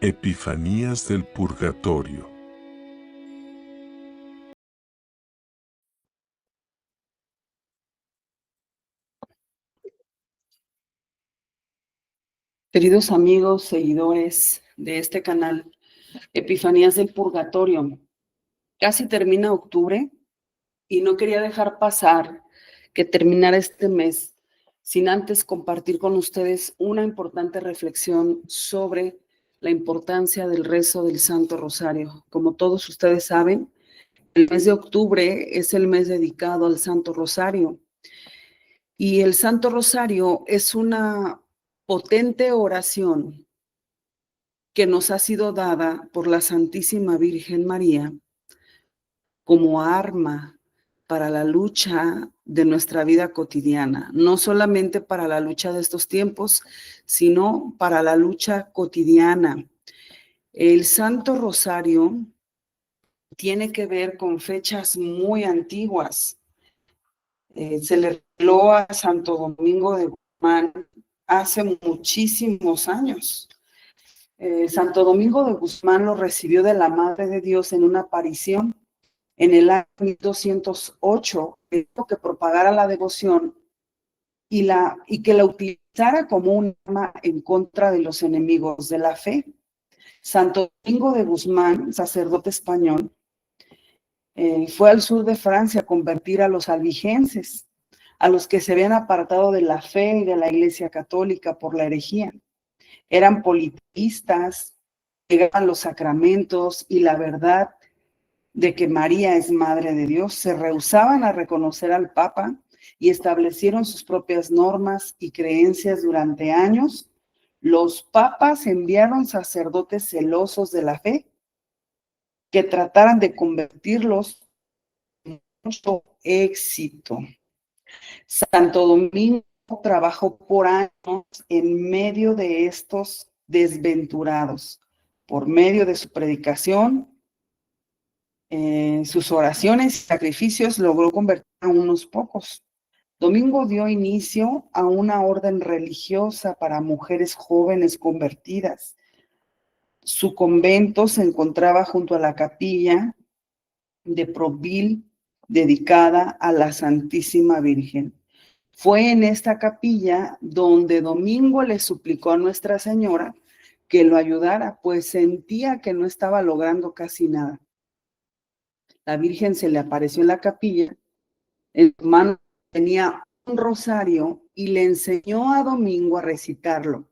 Epifanías del Purgatorio. Queridos amigos, seguidores de este canal, Epifanías del Purgatorio, casi termina octubre y no quería dejar pasar que terminara este mes sin antes compartir con ustedes una importante reflexión sobre la importancia del rezo del Santo Rosario. Como todos ustedes saben, el mes de octubre es el mes dedicado al Santo Rosario y el Santo Rosario es una potente oración que nos ha sido dada por la Santísima Virgen María como arma para la lucha de nuestra vida cotidiana, no solamente para la lucha de estos tiempos, sino para la lucha cotidiana. El Santo Rosario tiene que ver con fechas muy antiguas. Se le reveló a Santo Domingo de Guzmán hace muchísimos años. Santo Domingo de Guzmán lo recibió de la Madre de Dios en una aparición en el año 1208, que propagara la devoción y que la utilizara como un arma en contra de los enemigos de la fe. Santo Domingo de Guzmán, sacerdote español, fue al sur de Francia a convertir a los albigenses, a los que se habían apartado de la fe y de la Iglesia Católica por la herejía. Eran politeístas, negaban los sacramentos y la verdad de que María es Madre de Dios. Se rehusaban a reconocer al Papa y establecieron sus propias normas y creencias durante años. Los papas enviaron sacerdotes celosos de la fe que trataran de convertirlos en mucho éxito. Santo Domingo trabajó por años en medio de estos desventurados. Por medio de su predicación, sus oraciones y sacrificios, logró convertir a unos pocos. Domingo dio inicio a una orden religiosa para mujeres jóvenes convertidas. Su convento se encontraba junto a la capilla de Proville, dedicada a la Santísima Virgen. Fue en esta capilla donde Domingo le suplicó a Nuestra Señora que lo ayudara, pues sentía que no estaba logrando casi nada. La Virgen se le apareció en la capilla, en su mano tenía un rosario y le enseñó a Domingo a recitarlo.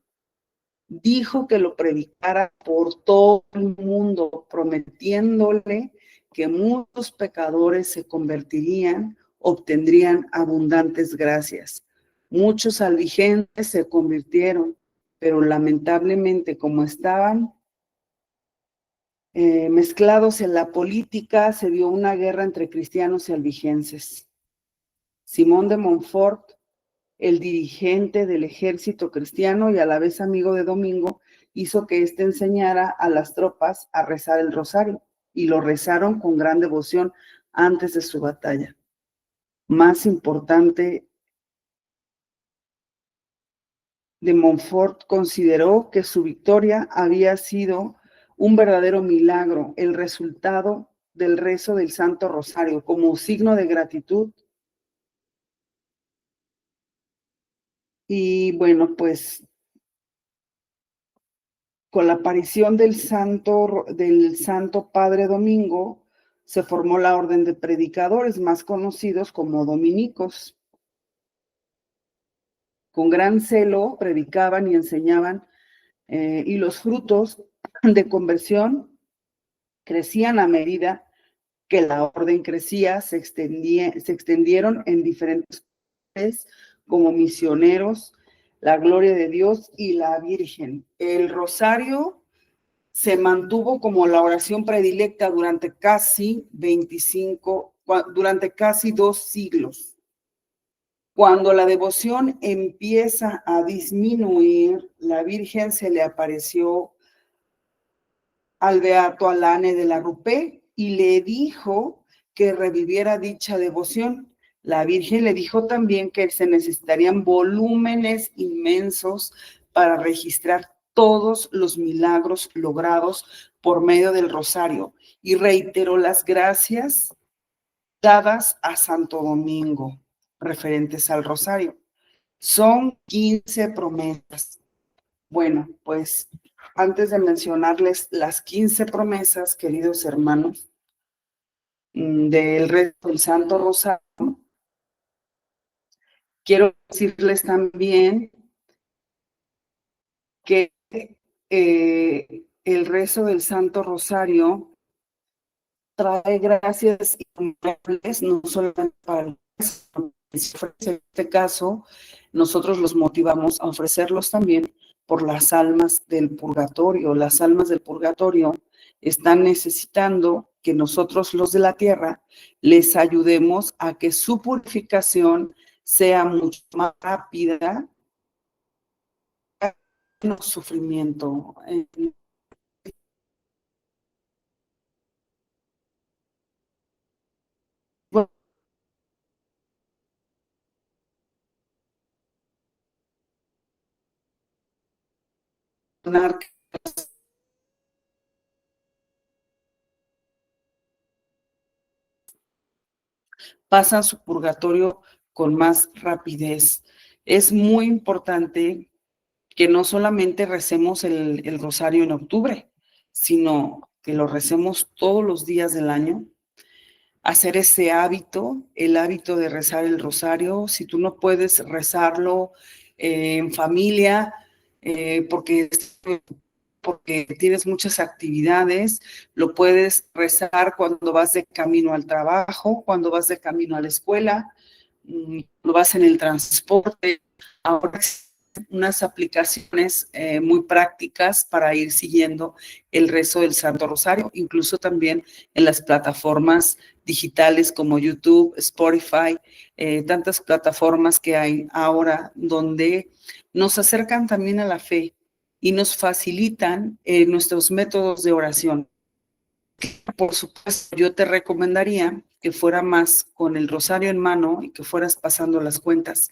Dijo que lo predicara por todo el mundo, prometiéndole que muchos pecadores se convertirían, obtendrían abundantes gracias. Muchos albigenses se convirtieron, pero lamentablemente, como estaban mezclados en la política, se dio una guerra entre cristianos y albigenses. Simón de Montfort, el dirigente del ejército cristiano y a la vez amigo de Domingo, hizo que éste enseñara a las tropas a rezar el rosario, y lo rezaron con gran devoción antes de su batalla. Más importante, de Montfort consideró que su victoria había sido un verdadero milagro, el resultado del rezo del Santo Rosario, como signo de gratitud. Y bueno, pues con la aparición del Santo Padre Domingo, se formó la orden de predicadores, más conocidos como dominicos. Con gran celo predicaban y enseñaban, y los frutos de conversión crecían a medida que la orden crecía. Se extendieron en diferentes países como misioneros, la gloria de Dios y la Virgen. El rosario se mantuvo como la oración predilecta durante casi 2 siglos. Cuando la devoción empieza a disminuir, la Virgen se le apareció al beato Alane de la Rupé y le dijo que reviviera dicha devoción. La Virgen le dijo también que se necesitarían volúmenes inmensos para registrar todos los milagros logrados por medio del rosario y reitero las gracias dadas a Santo Domingo referentes al rosario. Son 15 promesas. Bueno, pues antes de mencionarles las 15 promesas, queridos hermanos, del rezo del Santo Rosario, quiero decirles también que el rezo del Santo Rosario trae gracias innumerables, no solamente para el rezo, en este caso, nosotros los motivamos a ofrecerlos también por las almas del purgatorio. Las almas del purgatorio están necesitando que nosotros los de la tierra les ayudemos a que su purificación sea mucho más rápida, menos sufrimiento. Pasan su purgatorio con más rapidez. Es muy importante que no solamente recemos el rosario en octubre, sino que lo recemos todos los días del año. Hacer ese hábito, el hábito de rezar el rosario. Si tú no puedes rezarlo en familia, porque tienes muchas actividades, lo puedes rezar cuando vas de camino al trabajo, cuando vas de camino a la escuela, cuando vas en el transporte. Ahora unas aplicaciones muy prácticas para ir siguiendo el rezo del Santo Rosario, incluso también en las plataformas digitales como YouTube, Spotify, tantas plataformas que hay ahora donde nos acercan también a la fe y nos facilitan nuestros métodos de oración. Por supuesto, yo te recomendaría que fuera más con el rosario en mano y que fueras pasando las cuentas.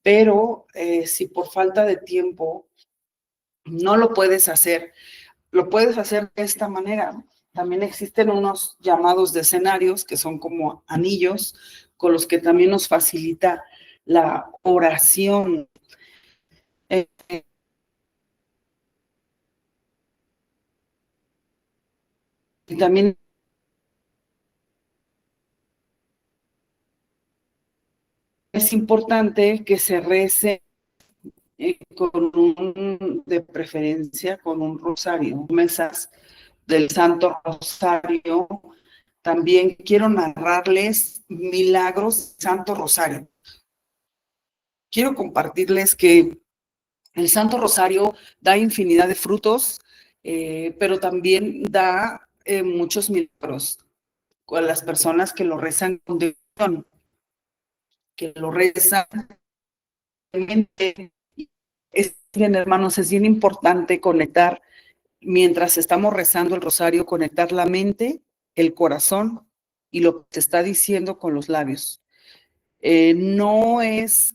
Pero si por falta de tiempo no lo puedes hacer, lo puedes hacer de esta manera. También existen unos llamados decennarios que son como anillos con los que también nos facilita la oración. Y también es importante que se rece de preferencia con un rosario, mesas del Santo Rosario. También quiero narrarles milagros del Santo Rosario. Quiero compartirles que el Santo Rosario da infinidad de frutos, pero también da muchos milagros con las personas que lo rezan con devoción, que lo rezan. Bien, hermanos, es bien importante conectar, mientras estamos rezando el rosario, conectar la mente, el corazón y lo que te está diciendo con los labios. No es,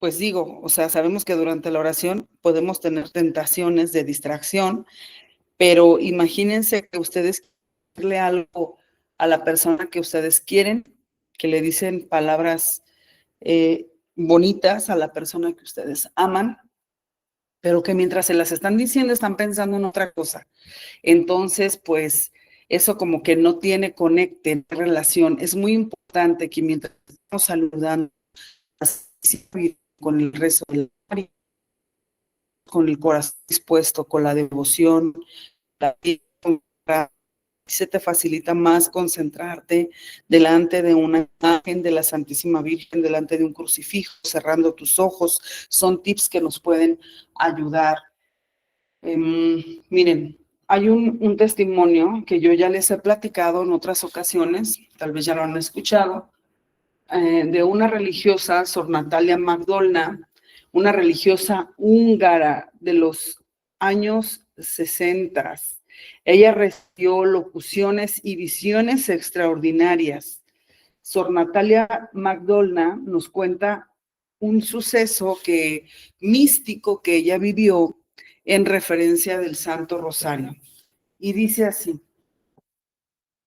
pues digo, o sea, sabemos que durante la oración podemos tener tentaciones de distracción, pero imagínense que ustedes le algo a la persona que ustedes quieren, que le dicen palabras bonitas a la persona que ustedes aman, pero que mientras se las están diciendo están pensando en otra cosa. Entonces, pues eso como que no tiene conecte, relación. Es muy importante que mientras estamos saludando, con el rezo del María, con el corazón dispuesto, con la devoción, se te facilita más concentrarte delante de una imagen de la Santísima Virgen, delante de un crucifijo, cerrando tus ojos. Son tips que nos pueden ayudar. Miren, hay un testimonio que yo ya les he platicado en otras ocasiones, tal vez ya lo han escuchado, de una religiosa, Sor Natalia Magdolna, una religiosa húngara de los años 60. Ella recibió locuciones y visiones extraordinarias. Sor Natalia Magdolna nos cuenta un suceso místico que ella vivió en referencia del Santo Rosario. Y dice así: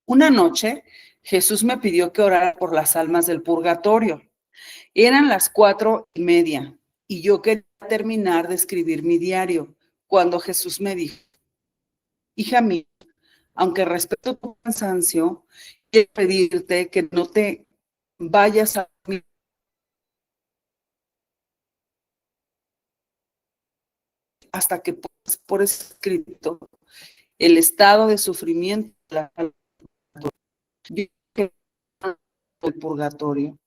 una noche Jesús me pidió que orara por las almas del purgatorio. Eran las 4:30 y yo quería terminar de escribir mi diario cuando Jesús me dijo: hija mía, aunque respeto tu cansancio, quiero pedirte que no te vayas a dormir hasta que pongas por escrito el estado de sufrimiento del purgatorio.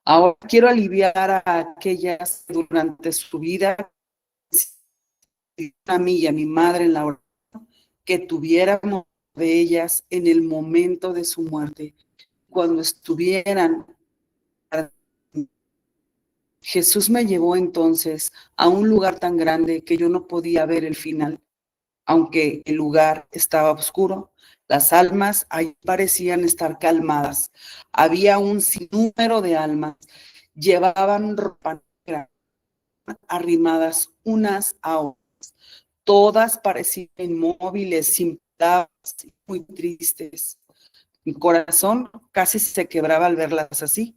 Ahora quiero aliviar a aquellas que durante su vida, a mí y a mi madre en la oración, que tuviéramos de ellas en el momento de su muerte, cuando estuvieran. Jesús me llevó entonces a un lugar tan grande que yo no podía ver el final. Aunque el lugar estaba oscuro, las almas ahí parecían estar calmadas. Había un sinnúmero de almas, llevaban ropa negra, arrimadas unas a otras. Todas parecían inmóviles, sin palabras, muy tristes. Mi corazón casi se quebraba al verlas así.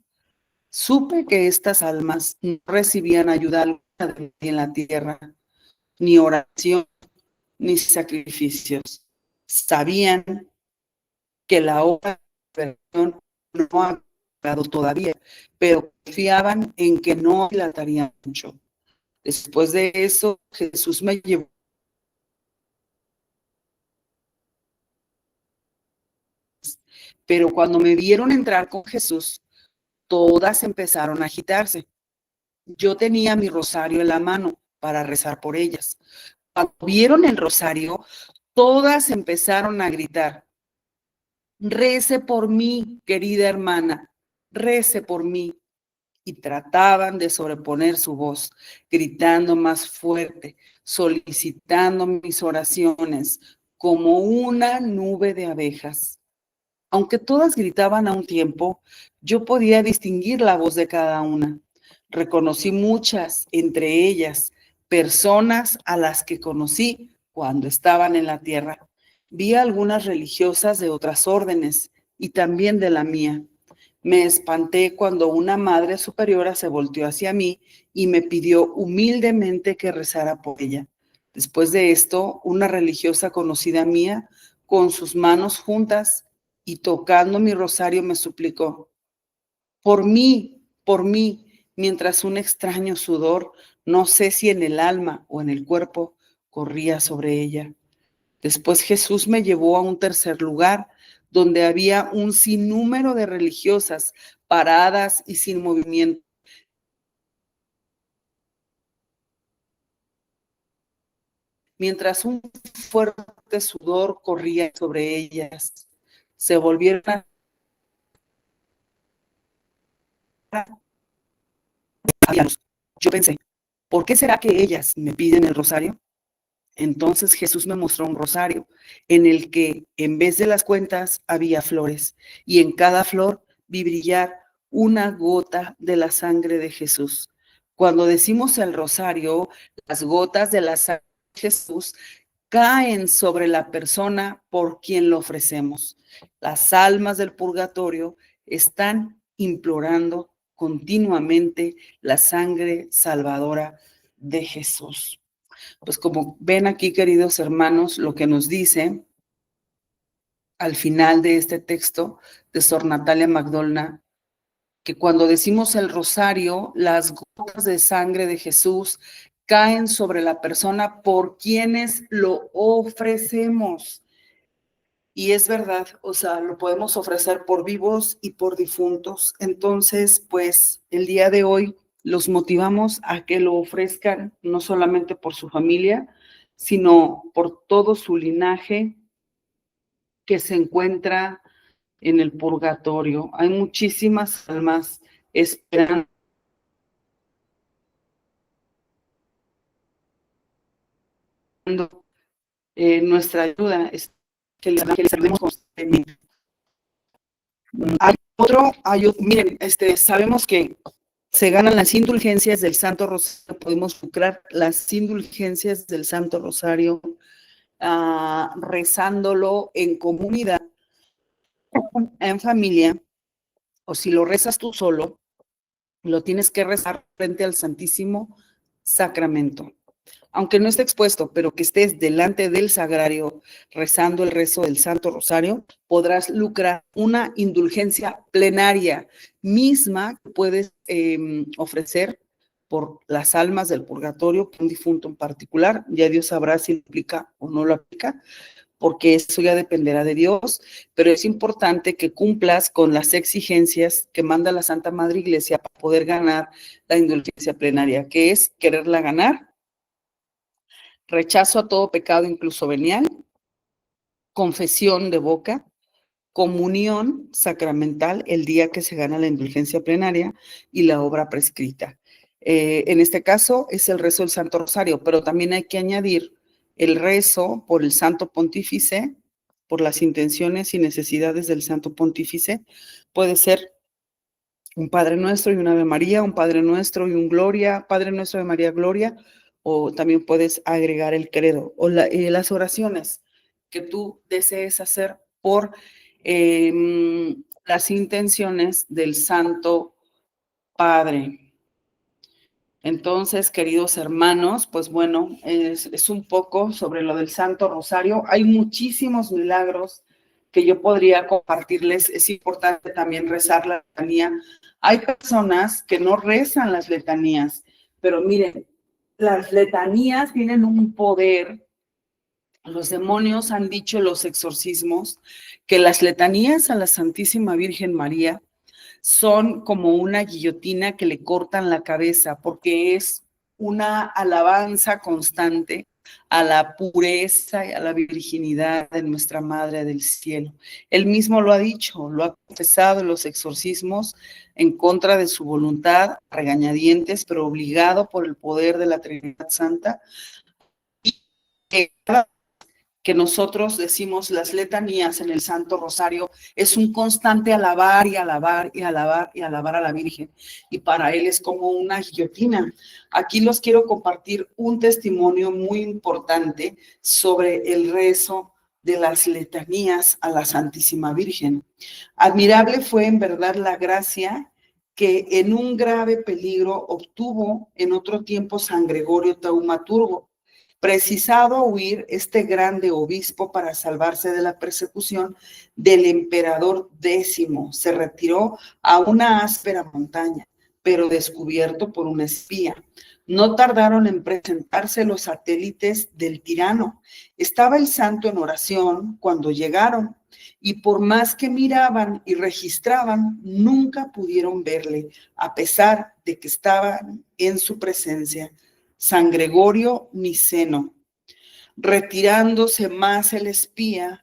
Supe que estas almas no recibían ayuda alguna en la tierra, ni oración, ni sacrificios. Sabían que la obra de perdón no había llegado todavía, pero confiaban en que no dilataría mucho. Después de eso, Jesús me llevó. Pero cuando me vieron entrar con Jesús, todas empezaron a agitarse. Yo tenía mi rosario en la mano para rezar por ellas. Cuando vieron el rosario, todas empezaron a gritar: rece por mí, querida hermana, rece por mí. Y trataban de sobreponer su voz, gritando más fuerte, solicitando mis oraciones, como una nube de abejas. Aunque todas gritaban a un tiempo, yo podía distinguir la voz de cada una. Reconocí muchas, entre ellas, personas a las que conocí cuando estaban en la tierra. Vi a algunas religiosas de otras órdenes y también de la mía. Me espanté cuando una madre superiora se volteó hacia mí y me pidió humildemente que rezara por ella. Después de esto, una religiosa conocida mía, con sus manos juntas y tocando mi rosario, me suplicó: por mí, mientras un extraño sudor, no sé si en el alma o en el cuerpo, corría sobre ella. Después Jesús me llevó a un tercer lugar, donde había un sinnúmero de religiosas paradas y sin movimiento, mientras un fuerte sudor corría sobre ellas. Se volvieron a... Yo pensé: ¿por qué será que ellas me piden el rosario? Entonces Jesús me mostró un rosario en el que, en vez de las cuentas, había flores, y en cada flor vi brillar una gota de la sangre de Jesús. Cuando decimos el rosario, las gotas de la sangre de Jesús caen sobre la persona por quien lo ofrecemos. Las almas del purgatorio están implorando continuamente la sangre salvadora de Jesús. Pues como ven aquí, queridos hermanos, lo que nos dice al final de este texto de Sor Natalia Magdalena, que cuando decimos el rosario, las gotas de sangre de Jesús caen sobre la persona por quienes lo ofrecemos. Y es verdad, o sea, lo podemos ofrecer por vivos y por difuntos. Entonces, pues el día de hoy los motivamos a que lo ofrezcan, no solamente por su familia, sino por todo su linaje que se encuentra en el purgatorio. Hay muchísimas almas esperando nuestra ayuda, que les ayudemos constantemente. Miren, sabemos que se ganan las indulgencias del Santo Rosario, podemos lucrar las indulgencias del Santo Rosario rezándolo en comunidad, en familia, o si lo rezas tú solo, lo tienes que rezar frente al Santísimo Sacramento. Aunque no esté expuesto, pero que estés delante del sagrario rezando el rezo del Santo Rosario, podrás lucrar una indulgencia plenaria misma que puedes ofrecer por las almas del purgatorio, por un difunto en particular. Ya Dios sabrá si lo aplica o no lo aplica, porque eso ya dependerá de Dios, pero es importante que cumplas con las exigencias que manda la Santa Madre Iglesia para poder ganar la indulgencia plenaria, que es quererla ganar, rechazo a todo pecado, incluso venial, confesión de boca, comunión sacramental el día que se gana la indulgencia plenaria y la obra prescrita. En este caso es el rezo del Santo Rosario, pero también hay que añadir el rezo por el Santo Pontífice, por las intenciones y necesidades del Santo Pontífice. Puede ser un Padre Nuestro y un Ave María, un Padre Nuestro y un Gloria, Padre Nuestro de María Gloria, o también puedes agregar el credo o las oraciones que tú desees hacer por las intenciones del Santo Padre. Entonces, queridos hermanos, pues bueno, es un poco sobre lo del Santo Rosario. Hay muchísimos milagros que yo podría compartirles. Es importante también rezar la letanía. Hay personas que no rezan las letanías, pero miren, las letanías tienen un poder. Los demonios han dicho, los exorcismos, que las letanías a la Santísima Virgen María son como una guillotina que le cortan la cabeza, porque es una alabanza constante a la pureza y a la virginidad de nuestra Madre del Cielo. Él mismo lo ha dicho, lo ha confesado en los exorcismos en contra de su voluntad, regañadientes, pero obligado por el poder de la Trinidad Santa. Y que nosotros decimos las letanías en el Santo Rosario, es un constante alabar y alabar y alabar y alabar a la Virgen. Y para él es como una guillotina. Aquí los quiero compartir un testimonio muy importante sobre el rezo de las letanías a la Santísima Virgen. Admirable fue en verdad la gracia que en un grave peligro obtuvo en otro tiempo San Gregorio Taumaturgo. Precisado huir este grande obispo para salvarse de la persecución del emperador Décimo, se retiró a una áspera montaña, pero descubierto por un espía. No tardaron en presentarse los satélites del tirano. Estaba el santo en oración cuando llegaron, y por más que miraban y registraban, nunca pudieron verle, a pesar de que estaban en su presencia. San Gregorio Niceno. Retirándose más el espía,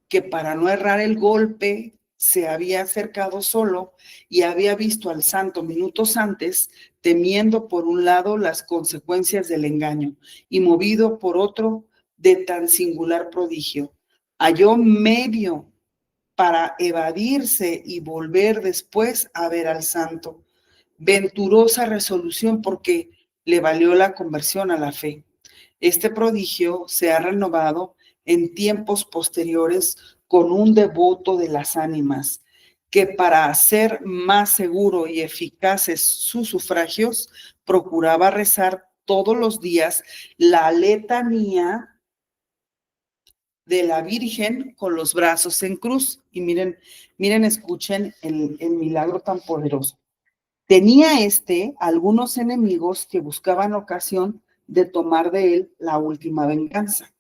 que para no errar el golpe se había acercado solo y había visto al santo minutos antes, temiendo por un lado las consecuencias del engaño y movido por otro de tan singular prodigio, halló medio para evadirse y volver después a ver al santo. Venturosa resolución, porque le valió la conversión a la fe. Este prodigio se ha renovado en tiempos posteriores con un devoto de las ánimas, que para hacer más seguro y eficaces sus sufragios, procuraba rezar todos los días la letanía de la Virgen con los brazos en cruz. Y miren, escuchen el milagro tan poderoso. Tenía algunos enemigos que buscaban ocasión de tomar de él la última venganza.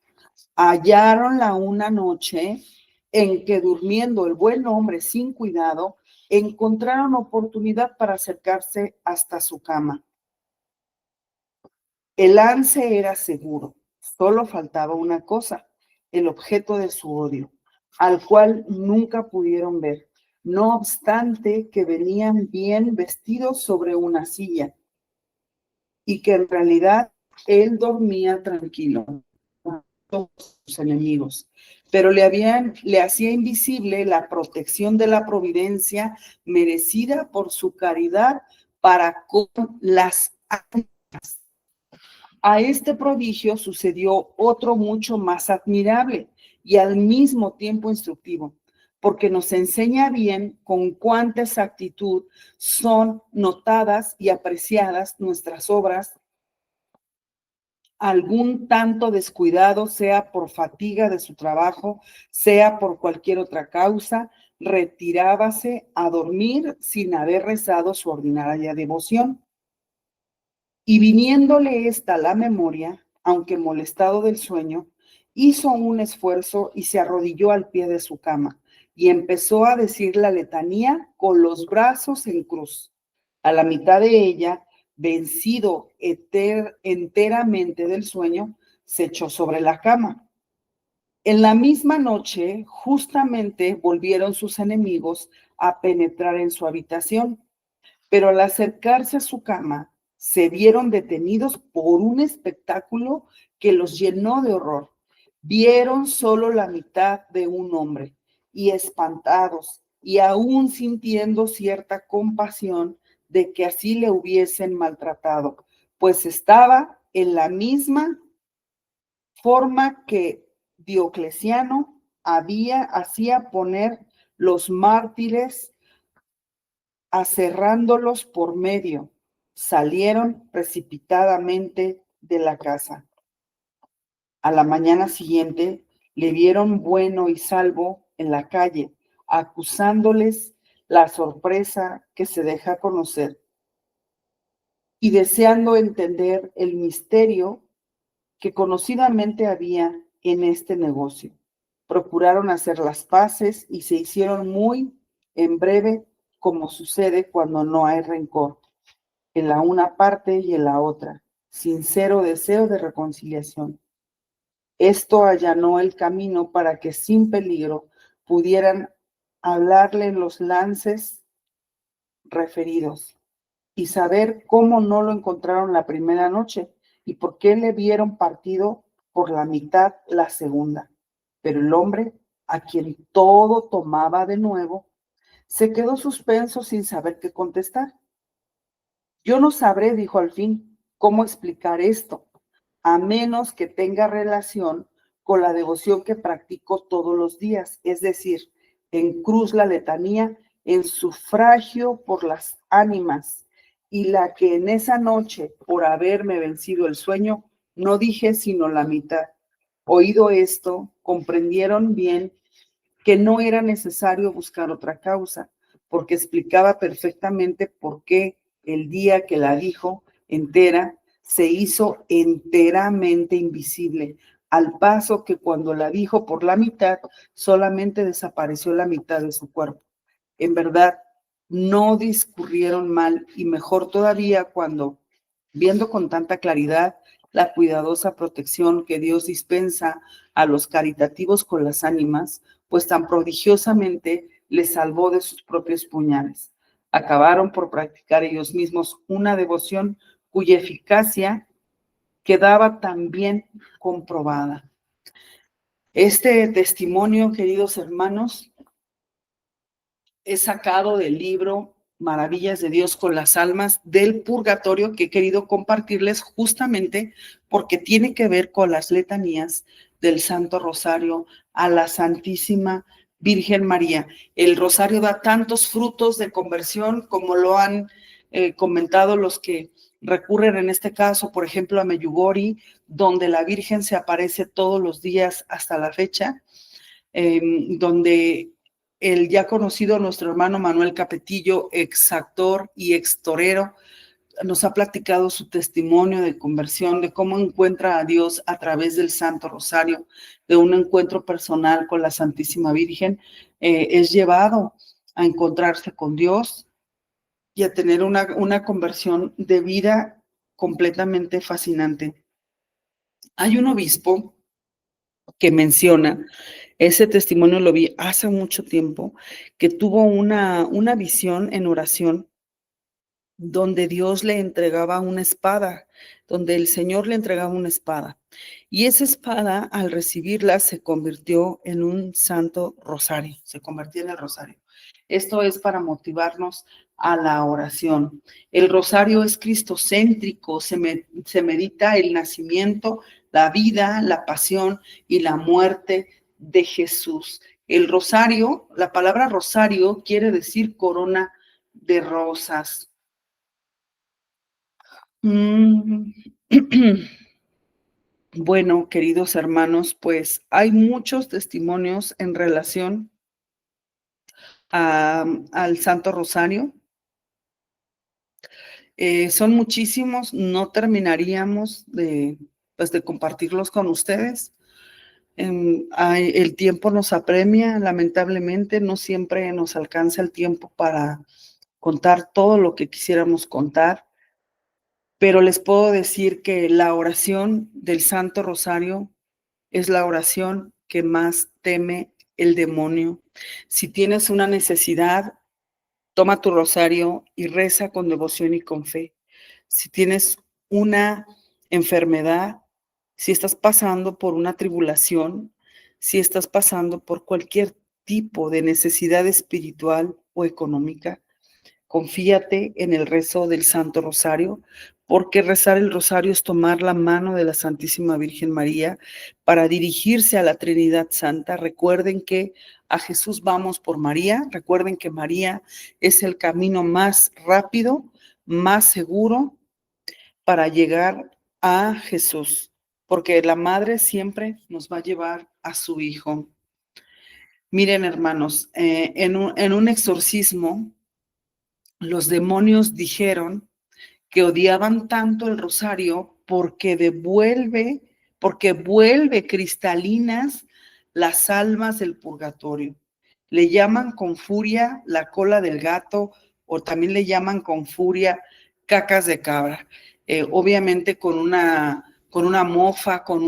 Halláronla una noche en que, durmiendo el buen hombre sin cuidado, encontraron oportunidad para acercarse hasta su cama. El lance era seguro, solo faltaba una cosa, el objeto de su odio, al cual nunca pudieron ver, no obstante que venían bien vestidos sobre una silla, y que en realidad él dormía tranquilo con todos sus enemigos, pero le hacía invisible la protección de la providencia merecida por su caridad para con las ánimas. A este prodigio sucedió otro mucho más admirable y al mismo tiempo instructivo, porque nos enseña bien con cuánta exactitud son notadas y apreciadas nuestras obras. Algún tanto descuidado, sea por fatiga de su trabajo, sea por cualquier otra causa, retirábase a dormir sin haber rezado su ordinaria devoción. Y viniéndole esta a la memoria, aunque molestado del sueño, hizo un esfuerzo y se arrodilló al pie de su cama y empezó a decir la letanía con los brazos en cruz. A la mitad de ella, vencido enteramente del sueño, se echó sobre la cama. En la misma noche, justamente volvieron sus enemigos a penetrar en su habitación, pero al acercarse a su cama, se vieron detenidos por un espectáculo que los llenó de horror. Vieron solo la mitad de un hombre y espantados y aún sintiendo cierta compasión de que así le hubiesen maltratado, pues estaba en la misma forma que Diocleciano hacía poner los mártires, aserrándolos por medio. Salieron precipitadamente de la casa. A la mañana siguiente le vieron bueno y salvo en la calle, acusándoles la sorpresa que se deja conocer y deseando entender el misterio que conocidamente había en este negocio. Procuraron hacer las paces y se hicieron muy en breve, como sucede cuando no hay rencor en la una parte y en la otra, sincero deseo de reconciliación. Esto allanó el camino para que sin peligro pudieran hablarle en los lances referidos y saber cómo no lo encontraron la primera noche y por qué le vieron partido por la mitad la segunda. Pero el hombre, a quien todo tomaba de nuevo, se quedó suspenso sin saber qué contestar. Yo no sabré, dijo al fin, cómo explicar esto, a menos que tenga relación con la devoción que practico todos los días, es decir, en cruz la letanía, en sufragio por las ánimas, y la que en esa noche, por haberme vencido el sueño, no dije sino la mitad. Oído esto, comprendieron bien que no era necesario buscar otra causa, porque explicaba perfectamente por qué el día que la dijo entera se hizo enteramente invisible, al paso que cuando la dijo por la mitad, solamente desapareció la mitad de su cuerpo. En verdad, no discurrieron mal y mejor todavía cuando, viendo con tanta claridad la cuidadosa protección que Dios dispensa a los caritativos con las ánimas, pues tan prodigiosamente les salvó de sus propios puñales. Acabaron por practicar ellos mismos una devoción cuya eficacia quedaba también comprobada. Este testimonio, queridos hermanos, es sacado del libro Maravillas de Dios con las almas del purgatorio, que he querido compartirles justamente porque tiene que ver con las letanías del Santo Rosario a la Santísima Virgen María. El rosario da tantos frutos de conversión, como lo han comentado los que recurren en este caso, por ejemplo, a Medjugorje, donde la Virgen se aparece todos los días hasta la fecha, donde el ya conocido nuestro hermano Manuel Capetillo, ex actor y ex torero, nos ha platicado su testimonio de conversión, de cómo encuentra a Dios a través del Santo Rosario, de un encuentro personal con la Santísima Virgen. Es llevado a encontrarse con Dios y a tener una conversión de vida completamente fascinante. Hay un obispo que menciona, ese testimonio lo vi hace mucho tiempo, que tuvo una visión en oración donde Dios le entregaba una espada, donde el Señor le entregaba una espada. Y esa espada, al recibirla, se convirtió en un santo rosario, se convirtió en el rosario. Esto es para motivarnos a la oración. El rosario es cristocéntrico, se medita el nacimiento, la vida, la pasión y la muerte de Jesús. El rosario, la palabra rosario quiere decir corona de rosas. Bueno, queridos hermanos, pues hay muchos testimonios en relación al Santo Rosario. Son muchísimos, no terminaríamos pues, de compartirlos con ustedes. El tiempo nos apremia, lamentablemente, no siempre nos alcanza el tiempo para contar todo lo que quisiéramos contar, pero les puedo decir que la oración del Santo Rosario es la oración que más teme el demonio. Si tienes una necesidad, toma tu rosario y reza con devoción y con fe. Si tienes una enfermedad, si estás pasando por una tribulación, si estás pasando por cualquier tipo de necesidad espiritual o económica, confíate en el rezo del Santo Rosario, porque rezar el rosario es tomar la mano de la Santísima Virgen María para dirigirse a la Trinidad Santa. Recuerden que a Jesús vamos por María, recuerden que María es el camino más rápido, más seguro para llegar a Jesús, porque la Madre siempre nos va a llevar a su Hijo. Miren, hermanos, en un exorcismo, los demonios dijeron que odiaban tanto el rosario porque vuelve cristalinas las almas del purgatorio. Le llaman con furia la cola del gato, o también le llaman con furia cacas de cabra. Obviamente con una mofa, con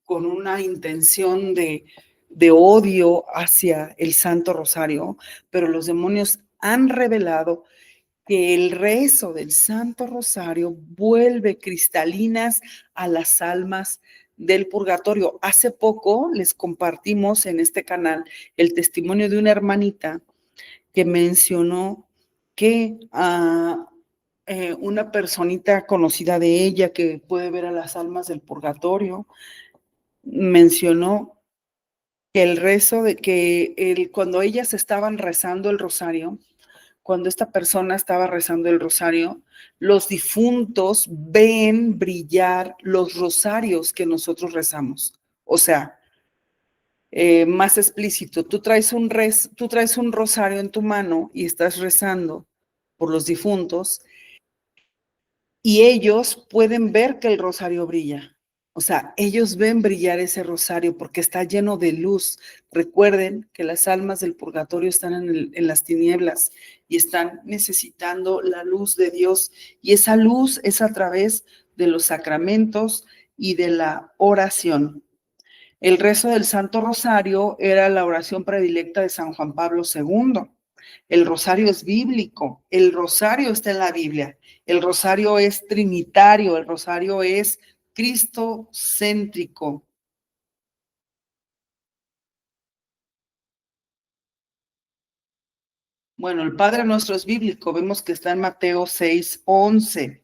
una intención de odio hacia el Santo Rosario, pero los demonios han revelado que el rezo del Santo Rosario vuelve cristalinas a las almas del purgatorio. Hace poco les compartimos en este canal el testimonio de una hermanita que mencionó que una personita conocida de ella que puede ver a las almas del purgatorio mencionó que el rezo cuando ellas estaban rezando el rosario, cuando esta persona estaba rezando el rosario, los difuntos ven brillar los rosarios que nosotros rezamos. O sea, más explícito, tú traes un rosario en tu mano y estás rezando por los difuntos y ellos pueden ver que el rosario brilla. O sea, ellos ven brillar ese rosario porque está lleno de luz. Recuerden que las almas del purgatorio están en las tinieblas y están necesitando la luz de Dios. Y esa luz es a través de los sacramentos y de la oración. El rezo del Santo Rosario era la oración predilecta de San Juan Pablo II. El rosario es bíblico, el rosario está en la Biblia, el rosario es trinitario, el rosario es cristocéntrico. Bueno, el Padre Nuestro es bíblico, vemos que está en Mateo 6:11.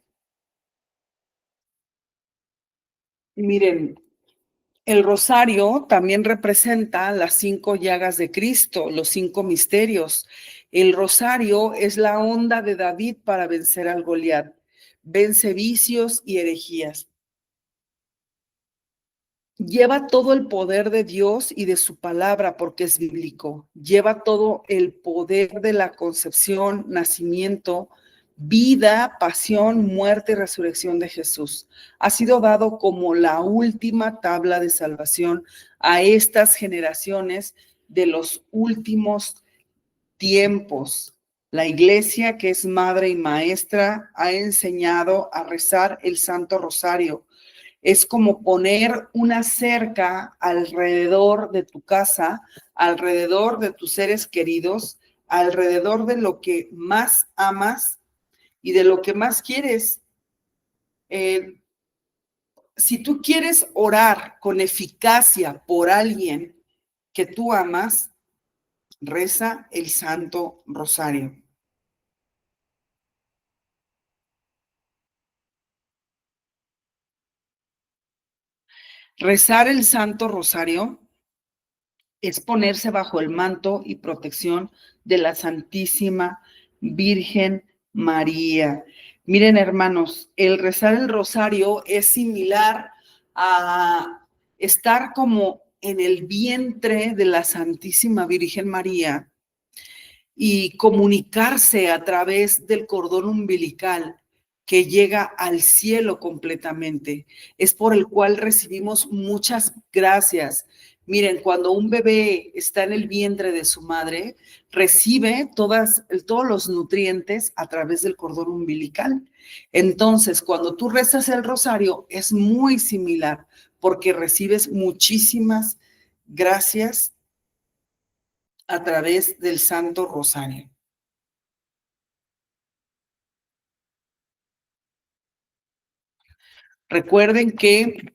Miren, el rosario también representa las 5 llagas de Cristo, los 5 misterios. El rosario es la onda de David para vencer al Goliat. Vence vicios y herejías. Lleva todo el poder de Dios y de su palabra porque es bíblico. Lleva todo el poder de la concepción, nacimiento, vida, pasión, muerte y resurrección de Jesús. Ha sido dado como la última tabla de salvación a estas generaciones de los últimos tiempos. La iglesia, que es madre y maestra, ha enseñado a rezar el Santo Rosario. Es como poner una cerca alrededor de tu casa, alrededor de tus seres queridos, alrededor de lo que más amas y de lo que más quieres. Si tú quieres orar con eficacia por alguien que tú amas, Reza el Santo Rosario. Rezar el Santo Rosario es ponerse bajo el manto y protección de la Santísima Virgen María. Miren, hermanos, el rezar el rosario es similar a estar como en el vientre de la Santísima Virgen María y comunicarse a través del cordón umbilical que llega al cielo completamente. Es por el cual recibimos muchas gracias. Miren, cuando un bebé está en el vientre de su madre, recibe todos los nutrientes a través del cordón umbilical. Entonces, cuando tú rezas el rosario, es muy similar porque recibes muchísimas gracias a través del Santo Rosario. Recuerden que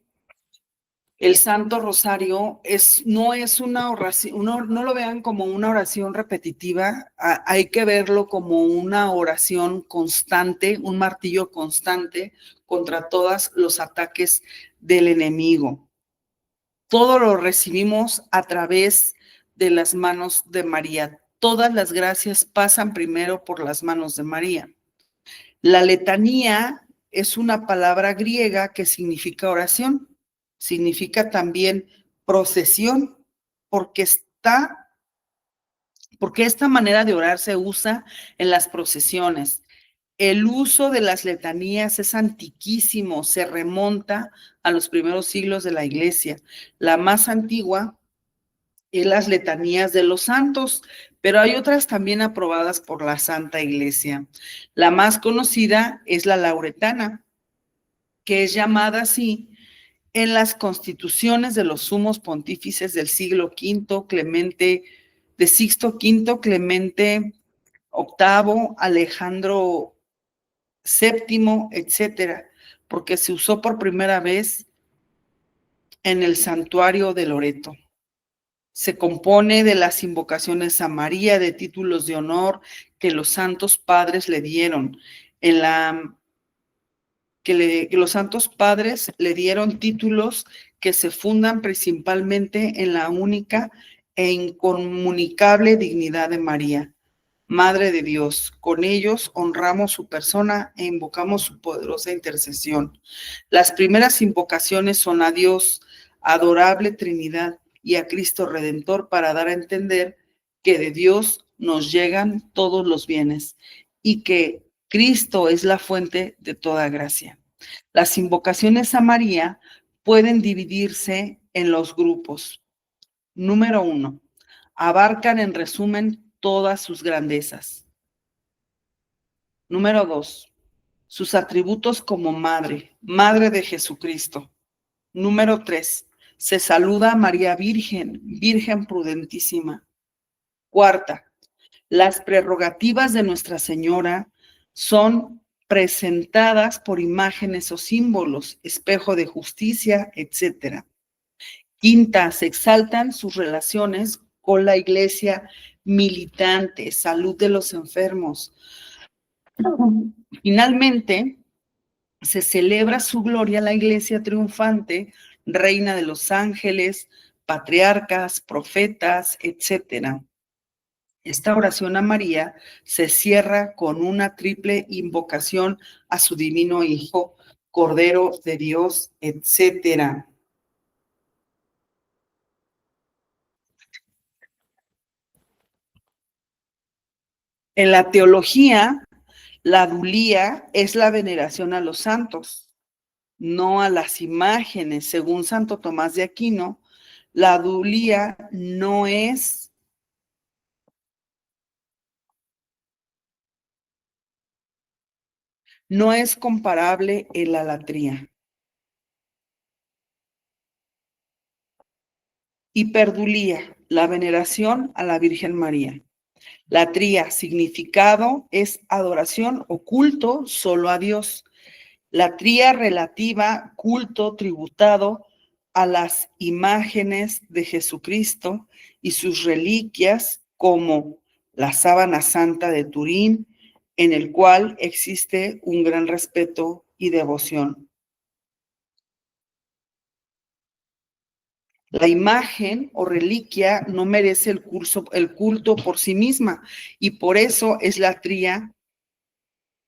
el Santo Rosario no es una oración, no lo vean como una oración repetitiva, hay que verlo como una oración constante, un martillo constante contra todos los ataques del enemigo. Todo lo recibimos a través de las manos de María. Todas las gracias pasan primero por las manos de María. La letanía es una palabra griega que significa oración, significa también procesión, porque esta manera de orar se usa en las procesiones. El uso de las letanías es antiquísimo, se remonta a los primeros siglos de la Iglesia. La más antigua es las letanías de los santos, pero hay otras también aprobadas por la Santa Iglesia. La más conocida es la lauretana, que es llamada así en las constituciones de los sumos pontífices del siglo V, de Sixto V, Clemente VIII, Alejandro VII, etcétera, porque se usó por primera vez en el santuario de Loreto. Se compone de las invocaciones a María, de títulos de honor que los santos padres le dieron. Que los santos padres le dieron títulos que se fundan principalmente en la única e incomunicable dignidad de María, Madre de Dios. Con ellos honramos su persona e invocamos su poderosa intercesión. Las primeras invocaciones son a Dios, adorable Trinidad, y a Cristo Redentor, para dar a entender que de Dios nos llegan todos los bienes y que Cristo es la fuente de toda gracia. Las invocaciones a María pueden dividirse en los grupos. Número 1. Abarcan en resumen todas sus grandezas. Número 2. Sus atributos como madre, madre de Jesucristo. Número 3. Se saluda a María Virgen, Virgen prudentísima. Cuarta, las prerrogativas de Nuestra Señora son presentadas por imágenes o símbolos, espejo de justicia, etc. Quinta, se exaltan sus relaciones con la Iglesia militante, salud de los enfermos. Finalmente, se celebra su gloria la Iglesia triunfante, reina de los ángeles, patriarcas, profetas, etc. Esta oración a María se cierra con una triple invocación a su divino Hijo, Cordero de Dios, etc. En la teología, la dulía es la veneración a los santos, no a las imágenes. Según Santo Tomás de Aquino, la dulía no es comparable en la latría. Hiperdulía, la veneración a la Virgen María. Latría, significado es adoración o culto solo a Dios. Latría relativa, culto tributado a las imágenes de Jesucristo y sus reliquias como la sábana santa de Turín, en el cual existe un gran respeto y devoción. La imagen o reliquia no merece el culto por sí misma, y por eso es latría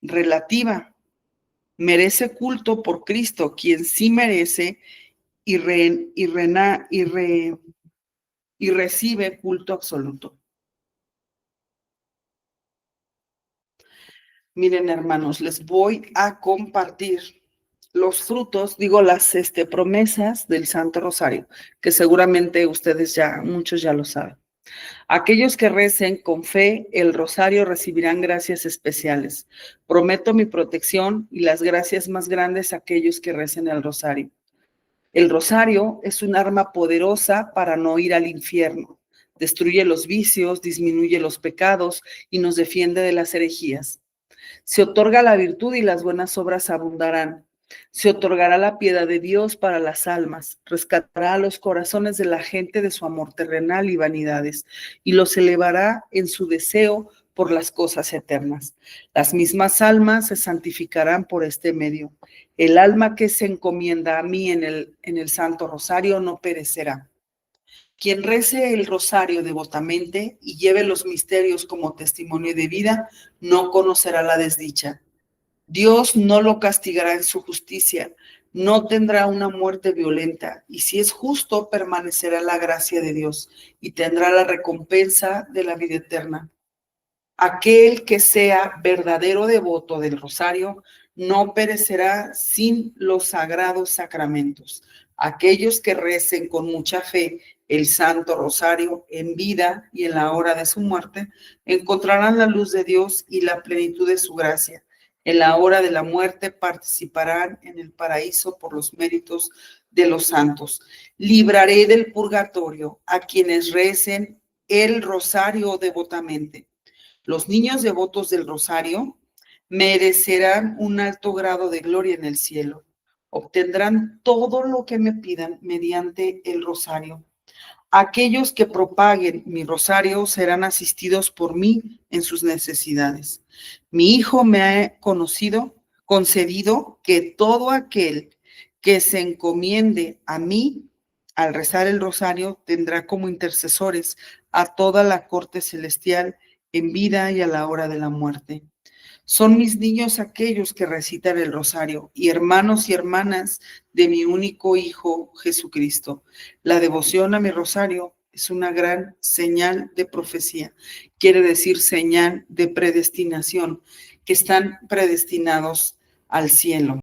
relativa. Merece culto por Cristo, quien sí merece y, y recibe culto absoluto. Miren, hermanos, les voy a compartir los frutos, digo, las promesas del Santo Rosario, que seguramente ustedes ya, muchos ya lo saben. Aquellos que recen con fe el rosario recibirán gracias especiales. Prometo mi protección y las gracias más grandes a aquellos que recen el rosario. El rosario es un arma poderosa para no ir al infierno. Destruye los vicios, disminuye los pecados y nos defiende de las herejías. Se otorga la virtud y las buenas obras abundarán. Se otorgará la piedad de Dios para las almas, rescatará a los corazones de la gente de su amor terrenal y vanidades, y los elevará en su deseo por las cosas eternas. Las mismas almas se santificarán por este medio. El alma que se encomienda a mí en el Santo Rosario no perecerá. Quien rece el rosario devotamente y lleve los misterios como testimonio de vida, no conocerá la desdicha. Dios no lo castigará en su justicia, no tendrá una muerte violenta, y si es justo, permanecerá la gracia de Dios y tendrá la recompensa de la vida eterna. Aquel que sea verdadero devoto del rosario no perecerá sin los sagrados sacramentos. Aquellos que recen con mucha fe el Santo Rosario en vida y en la hora de su muerte encontrarán la luz de Dios y la plenitud de su gracia. En la hora de la muerte participarán en el paraíso por los méritos de los santos. Libraré del purgatorio a quienes recen el rosario devotamente. Los niños devotos del rosario merecerán un alto grado de gloria en el cielo. Obtendrán todo lo que me pidan mediante el rosario. Aquellos que propaguen mi rosario serán asistidos por mí en sus necesidades. Mi Hijo me ha concedido que todo aquel que se encomiende a mí al rezar el rosario tendrá como intercesores a toda la corte celestial en vida y a la hora de la muerte. Son mis niños aquellos que recitan el rosario y hermanos y hermanas de mi único Hijo Jesucristo. La devoción a mi rosario es una gran señal de profecía, quiere decir señal de predestinación, que están predestinados al cielo.